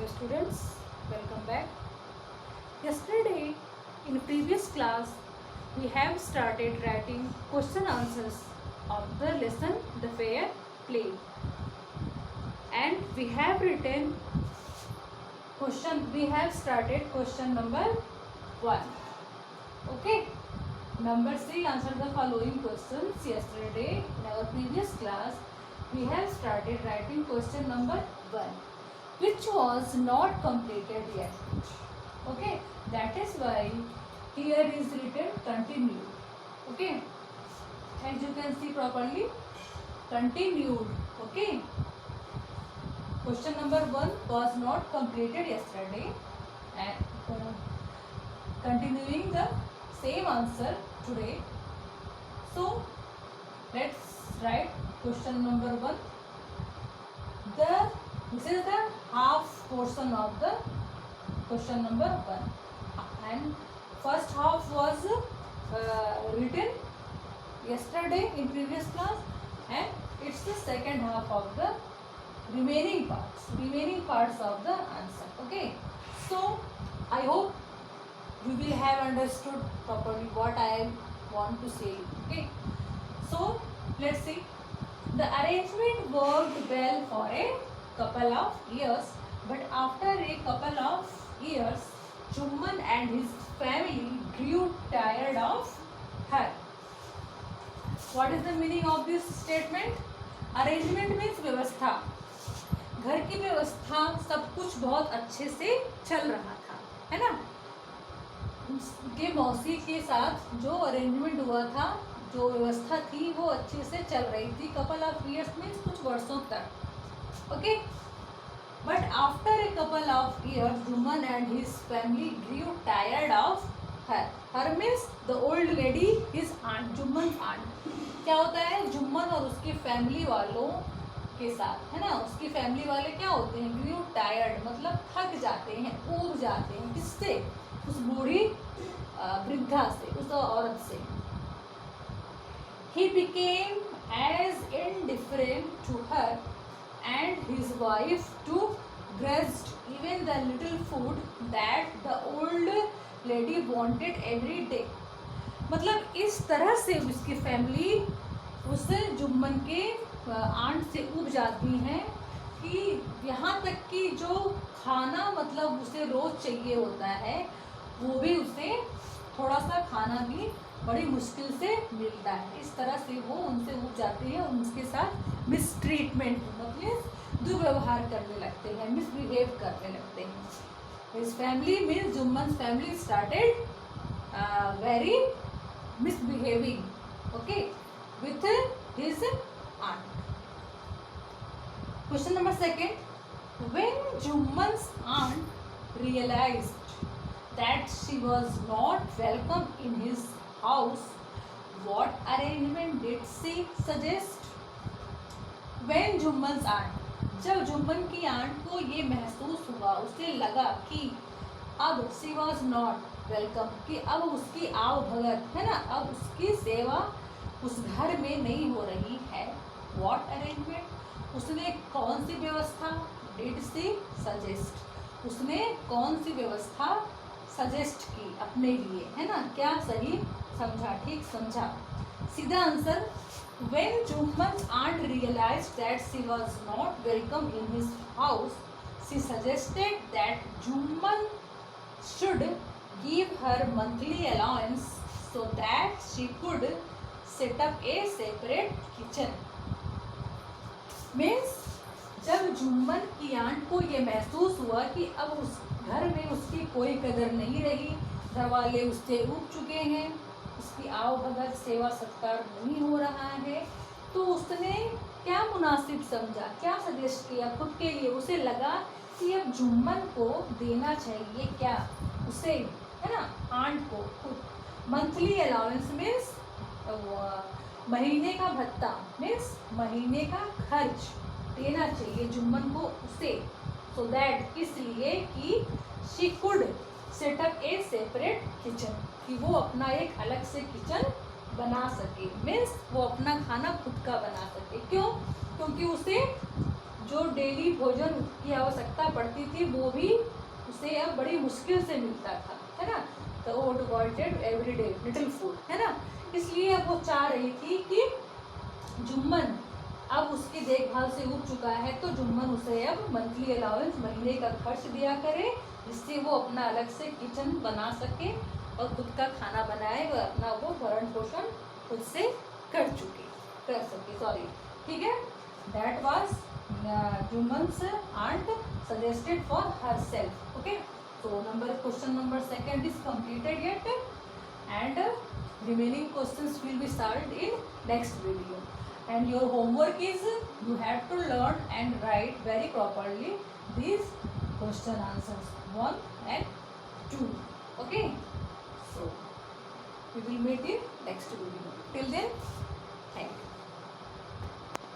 Dear students, welcome back. Yesterday, in previous class, we have started writing question answers of the lesson The Fair Play, and we have written question. We have started question number 1. Okay. Number 3, answer the following questions. Yesterday, in our previous class, we have started writing question number 1, which was not completed yet. Okay, that is why here is written continue. Okay, as you can see properly, continued. Okay, question number 1 was not completed yesterday, and continuing the same answer today. So let's write question number 1. This is the half portion of the question number 1, and first half was written yesterday in previous class, and it's the second half of the remaining parts of the answer. Okay, so I hope you will have understood properly what I want to say. Okay, so let's see. The arrangement worked well for a couple of years, but after a couple of years, Chumman and his family grew tired of her. What is the meaning of this statement? Arrangement means व्यवस्था. घर की व्यवस्था सब कुछ बहुत अच्छे से चल रहा था, है ना? के मौसी के साथ जो अरेंजमेंट हुआ था, जो व्यवस्था थी, वो अच्छे से चल रही थी. कपल ऑफ ईयर्स मीन्स कुछ वर्षों तक. Okay, but after a couple of years Jumman and his family grew tired of her. Her means the old lady, his aunt, Jumman aunt. क्या होता है? जुम्मन और उसकी फैमिली वालों के साथ, है ना, उसकी फैमिली वाले क्या होते हैं? ग्रू टायर्ड मतलब थक जाते हैं, ऊब जाते हैं. किससे? उस बूढ़ी वृद्धा से, उस औरत से. He became as indifferent to her and his wife to grudged even the little food that the old lady wanted every day. मतलब इस तरह से उसकी फैमिली उस जुम्मन के आंट से ऊब जाती हैं कि यहाँ तक कि जो खाना मतलब उसे रोज चाहिए होता है, वो भी उसे थोड़ा सा खाना भी बड़ी मुश्किल से मिलता है. इस तरह से वो उनसे ऊब जाते हैं, उनके साथ मिसट्रीटमेंट मतलब दुर्व्यवहार करने लगते हैं, मिसबिहेव करने लगते हैं. His family means Jumman family started very misbehaving, okay, with his aunt. Question number 2. When Jumman's aunt realized that she was not welcome in his house, what arrangement did she suggest? When Jumman's aunt, जब जुम्मन की aunt को ये महसूस हुआ, उसे लगा कि अब she was not वेलकम, कि अब उसकी आव भगत, है ना, अब उसकी सेवा उस घर में नहीं हो रही है. व्हाट अरेंजमेंट, उसने कौन सी व्यवस्था, डिड सी सजेस्ट, उसने कौन सी व्यवस्था सजेस्ट की अपने लिए, है ना, क्या सही समझा, ठीक समझा. सीधा answer. When Jumman's aunt realised that she was not welcome in his house, she suggested that Jumman should give her monthly allowance so that she could set up a separate kitchen. Means जब जुम्मन की आंट को ये महसूस हुआ कि अब उस घर में उसकी कोई कदर नहीं रही, घर वाले उससे ऊब चुके हैं, उसकी आव भगत सेवा सत्कार नहीं हो रहा है, तो उसने क्या मुनासिब समझा, क्या सजेस्ट किया खुद के लिए. उसे लगा कि अब जुम्मन को देना चाहिए क्या, उसे, है ना, आंट को मंथली अलाउंस मीन्स महीने का भत्ता, मीन्स महीने का खर्च देना चाहिए जुम्मन को उसे. सो दैट, इसलिए कि she could set up A separate kitchen, कि वो अपना एक अलग से किचन बना सके. मीन्स वो अपना खाना खुद का बना सके. क्यों? क्योंकि उसे जो डेली भोजन की आवश्यकता पड़ती थी वो भी उसे अब बड़ी मुश्किल से मिलता था, है ना। तो वो वांटेड एवरीडे लिटिल फूड, है ना। इसलिए अब वो चाह रही थी कि जुम्मन अब उसकी देखभाल से उब चुका है, तो जुम्मन उसे अब मंथली अलाउंस, महीने का खर्च दिया करे, जिससे वो अपना अलग से किचन बना सके और खुद का खाना बनाए व अपना वो भरण पोषण खुद से कर सके, सॉरी, ठीक है। That was Jumman's aunt suggested for herself, okay. So question number second is completed yet, and remaining questions will be solved in next video. And your homework is you have to learn and write very properly these question answers 1 and 2. Okay. So we will meet in next video. Till then, thank you.